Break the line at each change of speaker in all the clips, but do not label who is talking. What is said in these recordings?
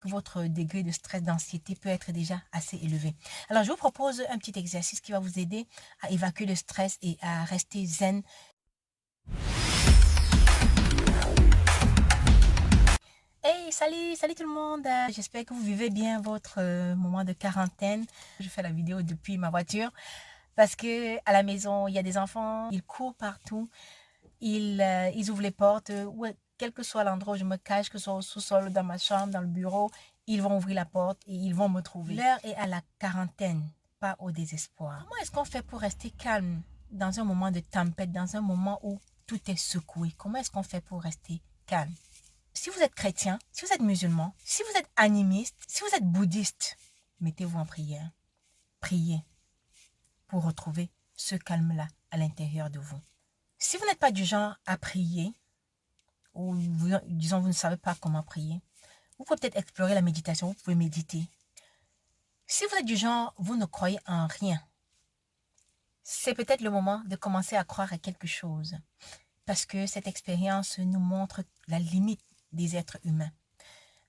que votre degré de stress, d'anxiété peut être déjà assez élevé. Alors, je vous propose un petit exercice qui va vous aider à évacuer le stress et à rester zen. Hey, salut tout le monde. J'espère que vous vivez bien votre moment de quarantaine. Je fais la vidéo depuis ma voiture parce que à la maison, il y a des enfants, ils courent partout, ils ouvrent les portes, quel que soit l'endroit où je me cache, que ce soit au sous-sol, dans ma chambre, dans le bureau, ils vont ouvrir la porte et ils vont me trouver. L'heure est à la quarantaine, pas au désespoir. Comment est-ce qu'on fait pour rester calme dans un moment de tempête, dans un moment où tout est secoué? Comment est-ce qu'on fait pour rester calme? Si vous êtes chrétien, si vous êtes musulman, si vous êtes animiste, si vous êtes bouddhiste, mettez-vous en prière. Priez pour retrouver ce calme-là à l'intérieur de vous. Si vous n'êtes pas du genre à prier, ou disons vous ne savez pas comment prier, vous pouvez peut-être explorer la méditation, vous pouvez méditer. Si vous êtes du genre, vous ne croyez en rien, c'est peut-être le moment de commencer à croire à quelque chose. Parce que cette expérience nous montre la limite des êtres humains.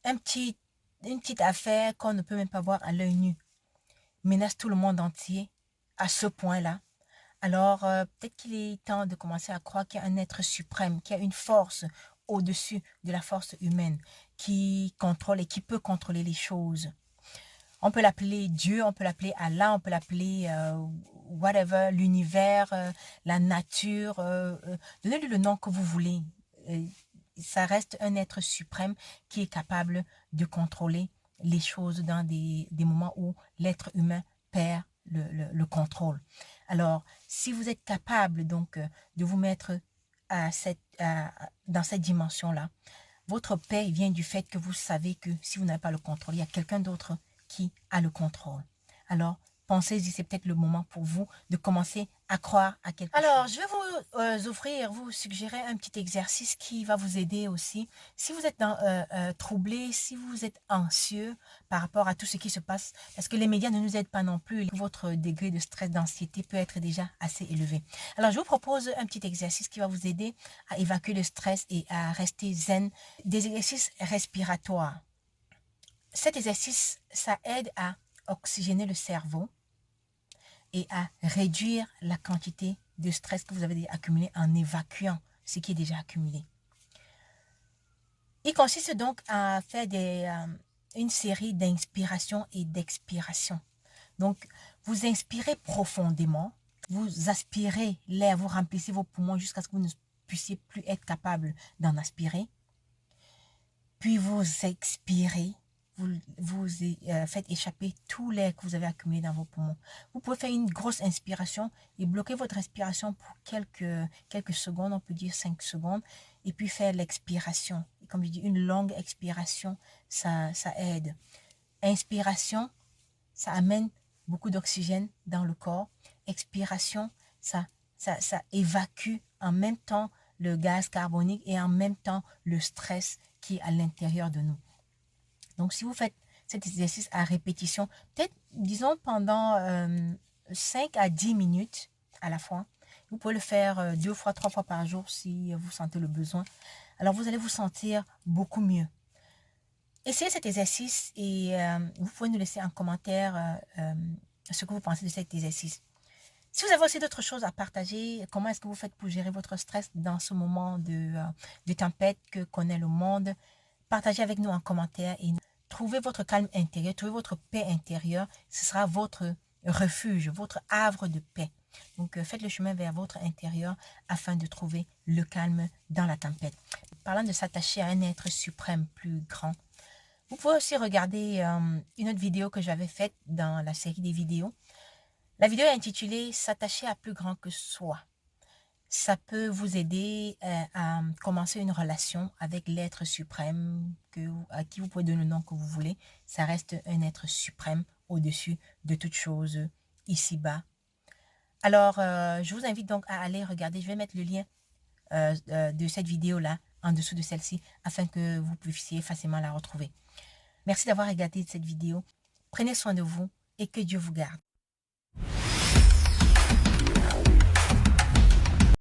Une petite affaire qu'on ne peut même pas voir à l'œil nu menace tout le monde entier à ce point-là. Alors, peut-être qu'il est temps de commencer à croire qu'il y a un être suprême, qu'il y a une force au-dessus de la force humaine qui contrôle et qui peut contrôler les choses. On peut l'appeler Dieu, on peut l'appeler Allah, on peut l'appeler whatever, l'univers, la nature. Donnez-lui le nom que vous voulez. Ça reste un être suprême qui est capable de contrôler les choses dans des moments où l'être humain perd le contrôle. Alors, si vous êtes capable donc de vous mettre dans cette dimension-là, votre paix vient du fait que vous savez que si vous n'avez pas le contrôle, il y a quelqu'un d'autre qui a le contrôle. Alors, pensez-y, c'est peut-être le moment pour vous de commencer à croire à quelque chose. Alors, je vais vous suggérer un petit exercice qui va vous aider aussi. Si vous êtes troublé, si vous êtes anxieux par rapport à tout ce qui se passe, parce que les médias ne nous aident pas non plus, votre degré de stress, d'anxiété peut être déjà assez élevé. Alors, je vous propose un petit exercice qui va vous aider à évacuer le stress et à rester zen. Des exercices respiratoires. Cet exercice, ça aide à oxygéner le cerveau et à réduire la quantité de stress que vous avez accumulé en évacuant ce qui est déjà accumulé. Il consiste donc à faire une série d'inspiration et d'expiration. Donc, vous inspirez profondément, vous aspirez l'air, vous remplissez vos poumons jusqu'à ce que vous ne puissiez plus être capable d'en aspirer. Puis vous expirez, vous faites échapper tout l'air que vous avez accumulé dans vos poumons. Vous pouvez faire une grosse inspiration et bloquer votre respiration pour quelques secondes, on peut dire 5 secondes, et puis faire l'expiration. Comme je dis, une longue expiration, ça aide. Inspiration, ça amène beaucoup d'oxygène dans le corps. Expiration, ça évacue en même temps le gaz carbonique et en même temps le stress qui est à l'intérieur de nous. Donc, si vous faites cet exercice à répétition, peut-être, disons, pendant 5 à 10 minutes à la fois, vous pouvez le faire 2 fois, 3 fois par jour si vous sentez le besoin. Alors, vous allez vous sentir beaucoup mieux. Essayez cet exercice et vous pouvez nous laisser en commentaire ce que vous pensez de cet exercice. Si vous avez aussi d'autres choses à partager, comment est-ce que vous faites pour gérer votre stress dans ce moment de tempête que connaît le monde, partagez avec nous en commentaire et trouvez votre calme intérieur, trouvez votre paix intérieure. Ce sera votre refuge, votre havre de paix. Donc, faites le chemin vers votre intérieur afin de trouver le calme dans la tempête. Parlant de s'attacher à un être suprême plus grand, vous pouvez aussi regarder une autre vidéo que j'avais faite dans la série des vidéos. La vidéo est intitulée « S'attacher à plus grand que soi ». Ça peut vous aider à commencer une relation avec l'être suprême à qui vous pouvez donner le nom que vous voulez. Ça reste un être suprême au-dessus de toute chose ici-bas. Alors, je vous invite donc à aller regarder. Je vais mettre le lien de cette vidéo-là en dessous de celle-ci afin que vous puissiez facilement la retrouver. Merci d'avoir regardé cette vidéo. Prenez soin de vous et que Dieu vous garde.